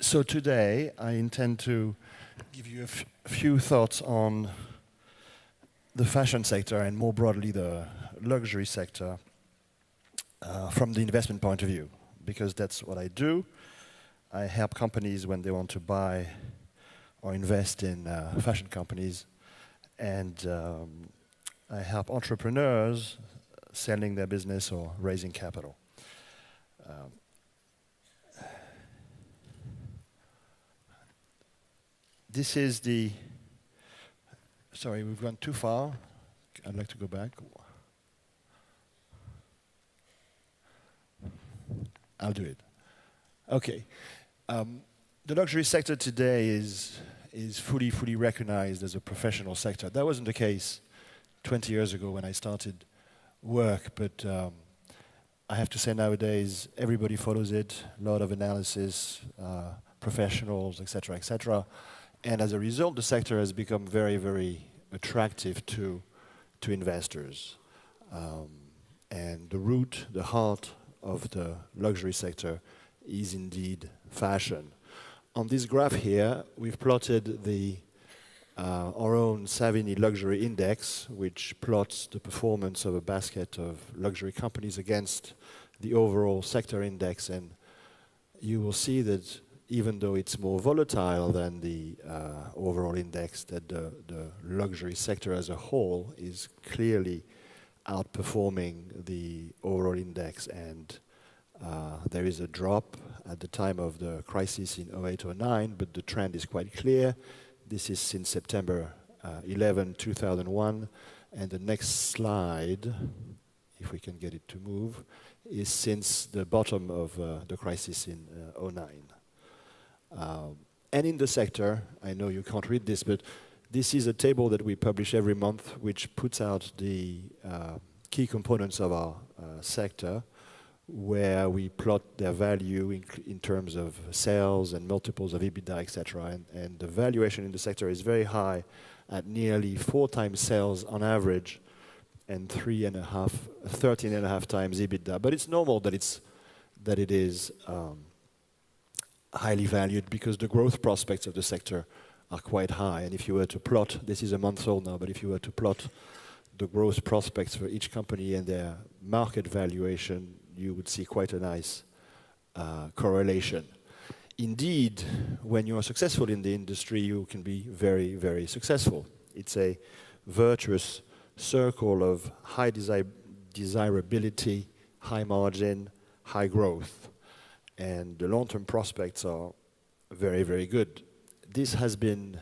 So today I intend to give you a few thoughts on the fashion sector and more broadly the luxury sector from the investment point of view, because that's what I do. I help companies when they want to buy or invest in fashion companies, and I help entrepreneurs selling their business or raising capital. This is the, sorry, we've gone too far. I'd like to go back. I'll do it. Okay. The luxury sector today is fully recognized as a professional sector. That wasn't the case 20 years ago when I started work, but I have to say nowadays everybody follows it, a lot of analysis, professionals, etc., etc. And as a result, the sector has become very attractive to investors. And the root, the heart of the luxury sector is indeed fashion. On this graph here, we've plotted our own Savigny Luxury Index, which plots the performance of a basket of luxury companies against the overall sector index. And you will see that even though it's more volatile than the overall index, that the luxury sector as a whole is clearly outperforming the overall index. And there is a drop at the time of the crisis in 08-09, but the trend is quite clear. This is since September 11, 2001. And the next slide, if we can get it to move, is since the bottom of the crisis in 09. And in the sector, I know you can't read this, but this is a table that we publish every month, which puts out the key components of our sector, where we plot their value in terms of sales and multiples of EBITDA, etc. And the valuation in the sector is very high, at nearly 4 times sales on average, and 13.5 times EBITDA. But it's normal that it is highly valued because the growth prospects of the sector are quite high. And if you were to plot, this is a month old now, but if you were to plot the growth prospects for each company and their market valuation, you would see quite a nice correlation. Indeed, when you are successful in the industry, you can be very successful. It's a virtuous circle of high desirability, high margin, high growth. And the long-term prospects are very good. This has been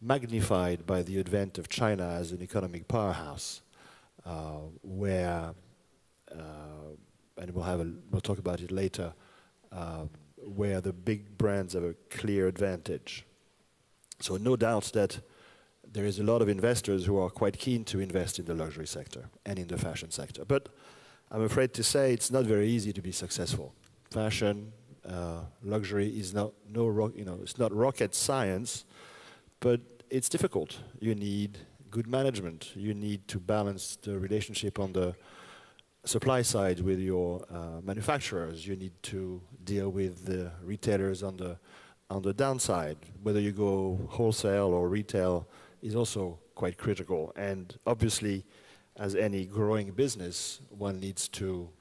magnified by the advent of China as an economic powerhouse, where, and we'll talk about it later, where the big brands have a clear advantage. So no doubt that there is a lot of investors who are quite keen to invest in the luxury sector and in the fashion sector. But I'm afraid to say it's not very easy to be successful. Fashion, luxury is it's not rocket science, but it's difficult. You need good management. You need to balance the relationship on the supply side with your manufacturers. You need to deal with the retailers on the downside. Whether you go wholesale or retail is also quite critical. And obviously, as any growing business, one needs to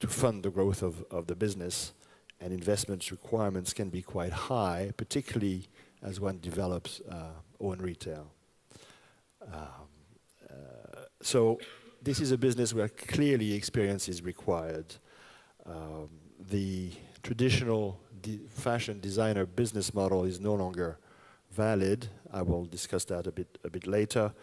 fund the growth of the business, and investment requirements can be quite high, particularly as one develops own retail. So this is a business where clearly experience is required. The traditional fashion designer business model is no longer valid. I will discuss that a bit later.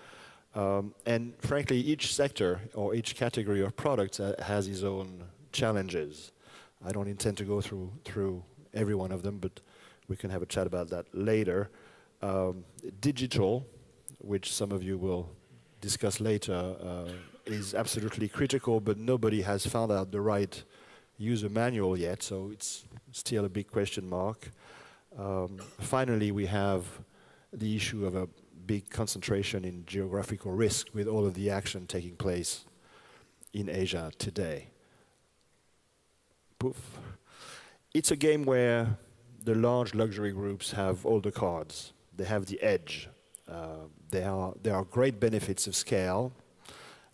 And frankly, each sector or each category of products has its own challenges. I don't intend to go through every one of them, but we can have a chat about that later. Digital, which some of you will discuss later, is absolutely critical, but nobody has found out the right user manual yet, so it's still a big question mark. Finally, we have the issue of a big concentration in geographical risk with all of the action taking place in Asia today. Poof. It's a game where the large luxury groups have all the cards. They have the edge. There are great benefits of scale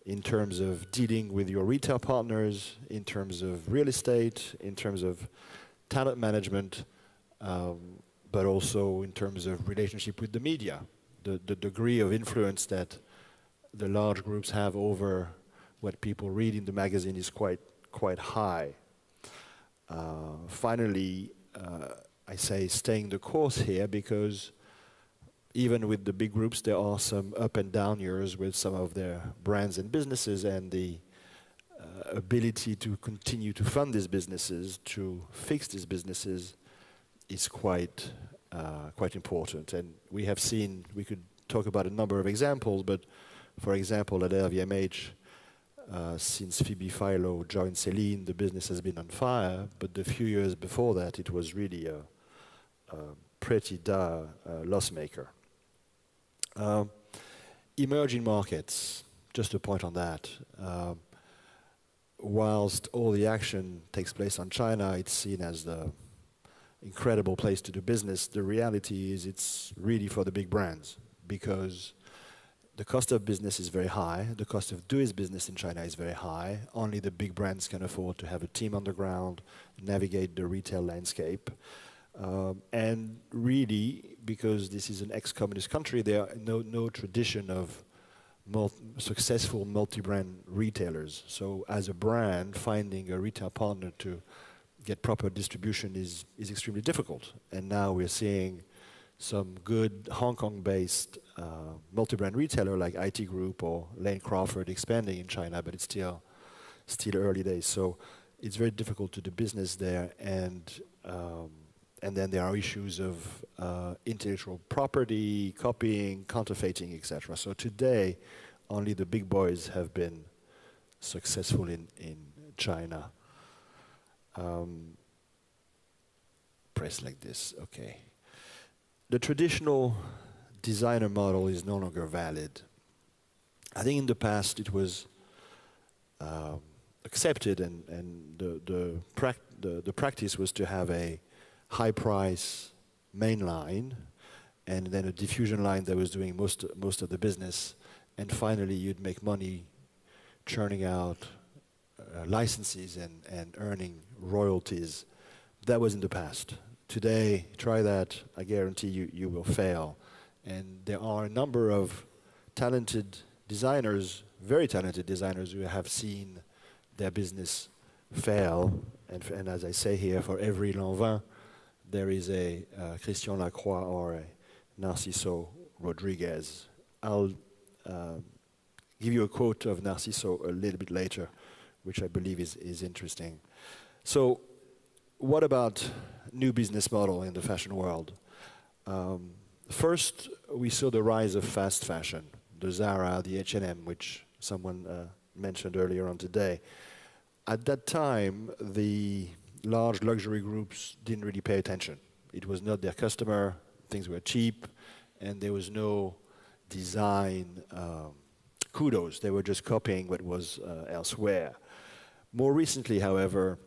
in terms of dealing with your retail partners, in terms of real estate, in terms of talent management, but also in terms of relationship with the media. The degree of influence that the large groups have over what people read in the magazine is quite high. Finally, I say staying the course here because even with the big groups, there are some up and down years with some of their brands and businesses, and the ability to continue to fund these businesses, to fix these businesses, is quite important. And we have seen, we could talk about a number of examples, but for example, at LVMH, since Phoebe Philo joined Celine, the business has been on fire, but the few years before that, it was really a pretty dire loss maker. Emerging markets, just a point on that. Whilst all the action takes place on China, it's seen as the incredible place to do business. The reality is it's really for the big brands because the cost of business is very high. The cost of doing business in China is very high. Only the big brands can afford to have a team on the ground, navigate the retail landscape. And really, because this is an ex-communist country, there are no tradition of successful multi-brand retailers. So as a brand, finding a retail partner to get proper distribution is extremely difficult. And now we're seeing some good Hong Kong-based multi-brand retailer like IT Group or Lane Crawford expanding in China, but it's still early days. So it's very difficult to do business there, and then there are issues of intellectual property, copying, counterfeiting, etc. So today, only the big boys have been successful in China. Press like this, okay. The traditional designer model is no longer valid. I think in the past it was accepted, and the practice was to have a high price main line and then a diffusion line that was doing most of the business, and finally you'd make money churning out licenses and earning royalties. That was in the past. Today, try that, I guarantee you will fail. And there are a number of talented designers, very talented designers, who have seen their business fail. And as I say here, for every Lanvin, there is a Christian Lacroix or a Narciso Rodriguez. I'll give you a quote of Narciso a little bit later, which I believe is interesting. So what about new business model in the fashion world? First, we saw the rise of fast fashion, the Zara, the H&M, which someone mentioned earlier on today. At that time, the large luxury groups didn't really pay attention. It was not their customer, things were cheap, and there was no design kudos. They were just copying what was elsewhere. More recently, however,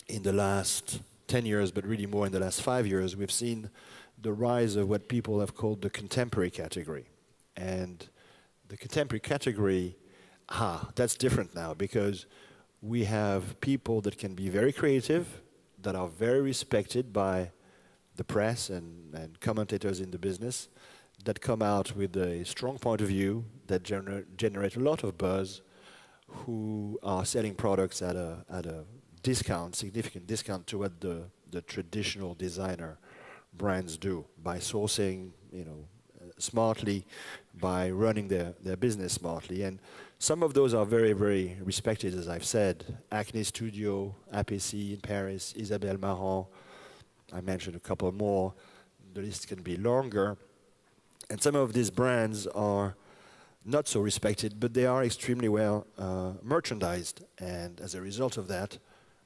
in the last 10 years, but really more in the last 5 years, we've seen the rise of what people have called the contemporary category. And the contemporary category, that's different now, because we have people that can be very creative, that are very respected by the press and commentators in the business, that come out with a strong point of view, that generate a lot of buzz, who are selling products at a discount, significant discount to what the traditional designer brands do, by sourcing, smartly, by running their business smartly. And some of those are very, very respected, as I've said. Acne Studio, APC in Paris, Isabelle Marant, I mentioned a couple more. The list can be longer. And some of these brands are not so respected, but they are extremely well merchandised. And as a result of that,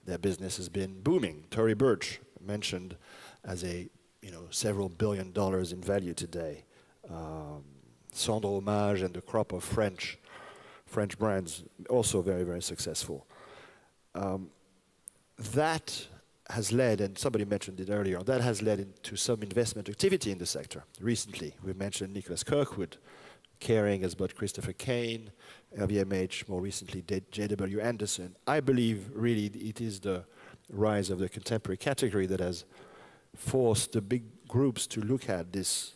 their business has been booming. Tory Burch, mentioned as a several $1 billion in value today. Sandro Hommage and the crop of French brands, also very, very successful. That has led, and somebody mentioned it earlier, that has led into some investment activity in the sector recently. We mentioned Nicholas Kirkwood, Caring has bought Christopher Kane, LVMH, more recently J.W. Anderson. I believe really it is the rise of the contemporary category that has forced the big groups to look at this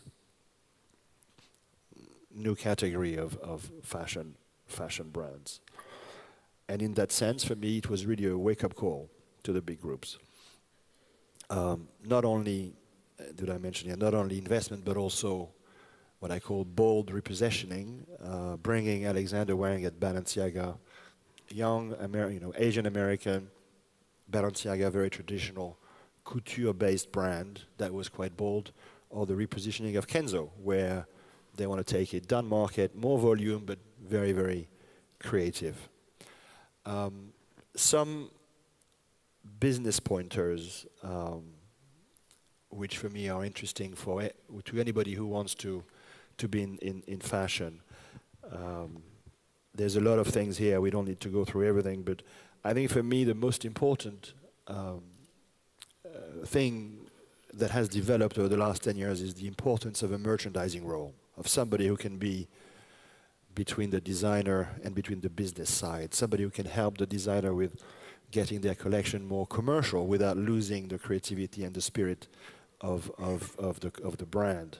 new category of fashion brands. And in that sense, for me, it was really a wake-up call to the big groups. Not only, did I mention here, not only investment, but also what I call bold repositioning, bringing Alexander Wang at Balenciaga, young Asian American, Balenciaga, very traditional, couture-based brand that was quite bold, or the repositioning of Kenzo, where they want to take it down market, more volume, but very, very creative. Some business pointers, which for me are interesting to anybody who wants to be in fashion. There's a lot of things here. We don't need to go through everything, but I think for me the most important thing that has developed over the last 10 years is the importance of a merchandising role, of somebody who can be between the designer and between the business side, somebody who can help the designer with getting their collection more commercial without losing the creativity and the spirit of the brand.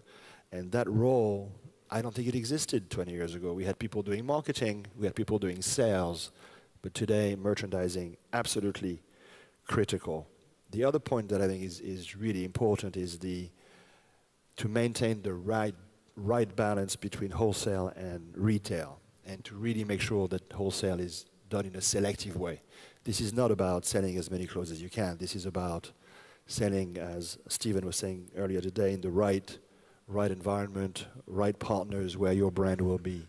And that role, I don't think it existed 20 years ago. We had people doing marketing, we had people doing sales, but today merchandising, absolutely critical. The other point that I think is really important is to maintain the right balance between wholesale and retail, and to really make sure that wholesale is done in a selective way. This is not about selling as many clothes as you can. This is about selling, as Stephen was saying earlier today, in the right environment, right partners, where your brand will be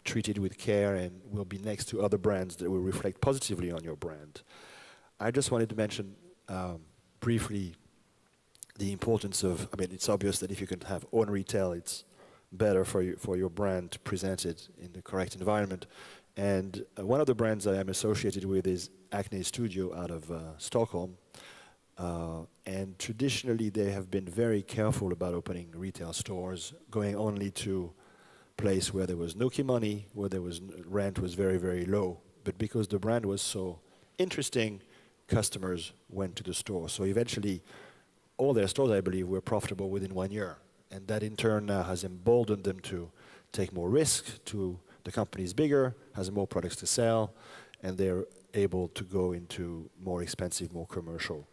treated with care and will be next to other brands that will reflect positively on your brand. I just wanted to mention briefly the importance of, I mean, it's obvious that if you can have own retail, it's better for your brand to present it in the correct environment. And one of the brands that I'm associated with is Acne Studio out of Stockholm. And traditionally, they have been very careful about opening retail stores, going only to place where there was no key money, where there was rent was very, very low. But because the brand was so interesting, customers went to the store. So eventually, all their stores, I believe, were profitable within 1 year. And that in turn now has emboldened them to take more risk, the company is bigger, has more products to sell, and they're able to go into more expensive, more commercial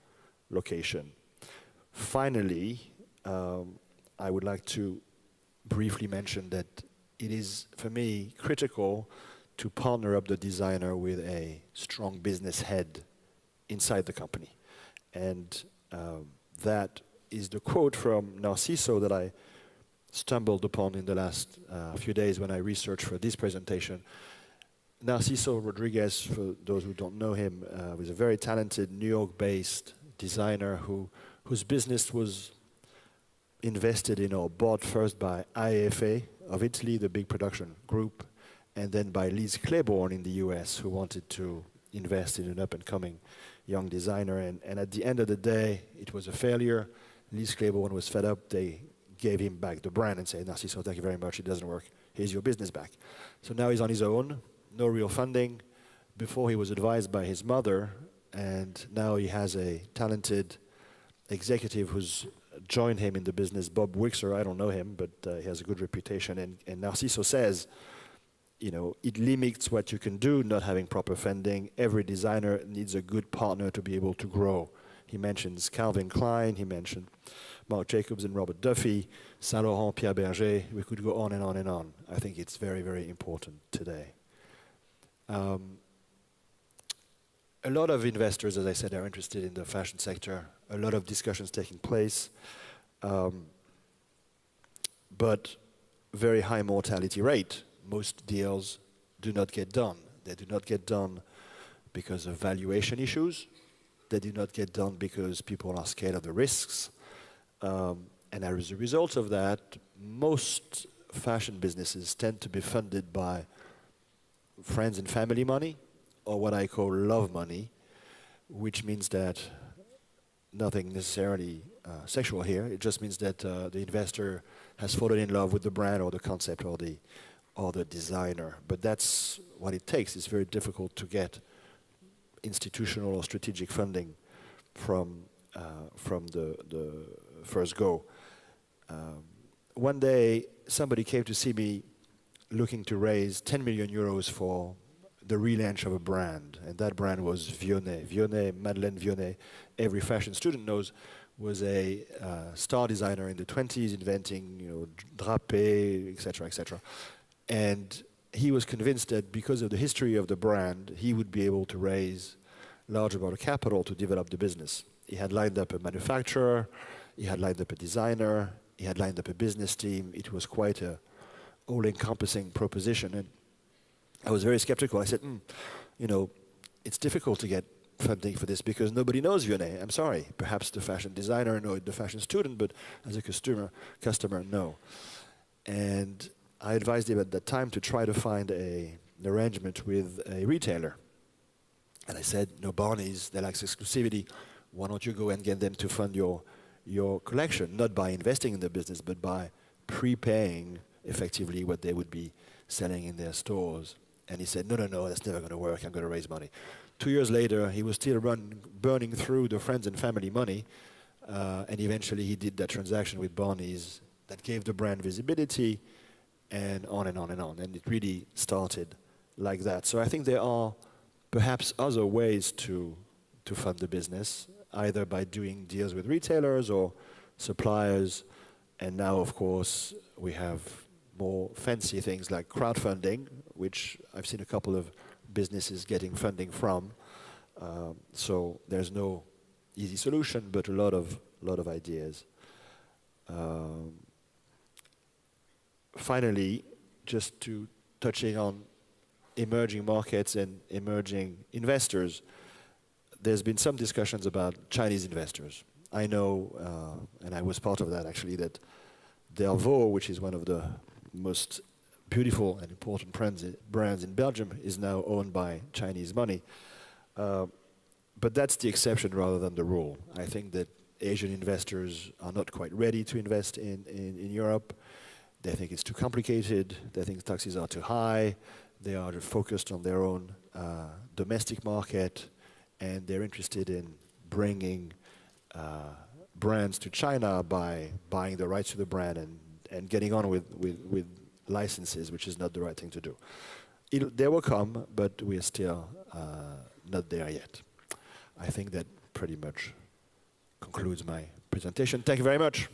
location. Finally, I would like to briefly mention that it is, for me, critical to partner up the designer with a strong business head inside the company. And that is the quote from Narciso that I stumbled upon in the last few days when I researched for this presentation. Narciso Rodriguez, for those who don't know him, was a very talented New York-based designer whose business was invested in or bought first by IFA of Italy, the big production group, and then by Liz Claiborne in the US, who wanted to invest in an up-and-coming young designer. And at the end of the day, it was a failure. Liz Claiborne was fed up. They gave him back the brand and said, Narciso, thank you very much, it doesn't work. Here's your business back. So now he's on his own, no real funding. Before he was advised by his mother, and now he has a talented executive who's joined him in the business, Bob Wixer. I don't know him, but he has a good reputation. And Narciso says, you know, it limits what you can do, not having proper funding. Every designer needs a good partner to be able to grow. He mentions Calvin Klein, he mentioned Marc Jacobs and Robert Duffy, Saint Laurent, Pierre Berger. We could go on and on and on. I think it's very, very important today. A lot of investors, as I said, are interested in the fashion sector. A lot of discussions taking place, but very high mortality rate. Most deals do not get done. They do not get done because of valuation issues. They do not get done because people are scared of the risks. And as a result of that, most fashion businesses tend to be funded by friends and family money, or what I call love money, which means that nothing necessarily sexual here. It just means that the investor has fallen in love with the brand or the concept or the designer. But that's what it takes. It's very difficult to get institutional or strategic funding from the first go. One day, somebody came to see me looking to raise 10 million euros for the relaunch of a brand, and that brand was Vionnet. Vionnet, Madeleine Vionnet, every fashion student knows, was a star designer in the 20s, inventing, drapé, etc., etc. And he was convinced that because of the history of the brand, he would be able to raise large amount of capital to develop the business. He had lined up a manufacturer, he had lined up a designer, he had lined up a business team. It was quite a all-encompassing proposition, and I was very skeptical. I said, it's difficult to get funding for this because nobody knows Vionnet. I'm sorry. Perhaps the fashion designer knows the fashion student, but as a customer, no. And I advised him at that time to try to find an arrangement with a retailer. And I said, Barney's, they like exclusivity. Why don't you go and get them to fund your collection, not by investing in the business, but by prepaying effectively what they would be selling in their stores. And he said, no, that's never going to work. I'm going to raise money. 2 years later, he was still burning through the friends and family money, and eventually he did that transaction with Barney's that gave the brand visibility, and on and on and on. And it really started like that. So I think there are perhaps other ways to fund the business, either by doing deals with retailers or suppliers. And now, of course, we have more fancy things like crowdfunding, which I've seen a couple of businesses getting funding from. So there's no easy solution, but a lot of ideas. Finally, just to touching on emerging markets and emerging investors, there's been some discussions about Chinese investors. I know, and I was part of that actually, that Delvaux, which is one of the most beautiful and important brands in Belgium, is now owned by Chinese money. But that's the exception rather than the rule. I think that Asian investors are not quite ready to invest in Europe. They think it's too complicated. They think taxes are too high. They are focused on their own domestic market, and they're interested in bringing brands to China by buying the rights to the brand and getting on with licenses, which is not the right thing to do. They will come, but we are still not there yet. I think that pretty much concludes my presentation. Thank you very much.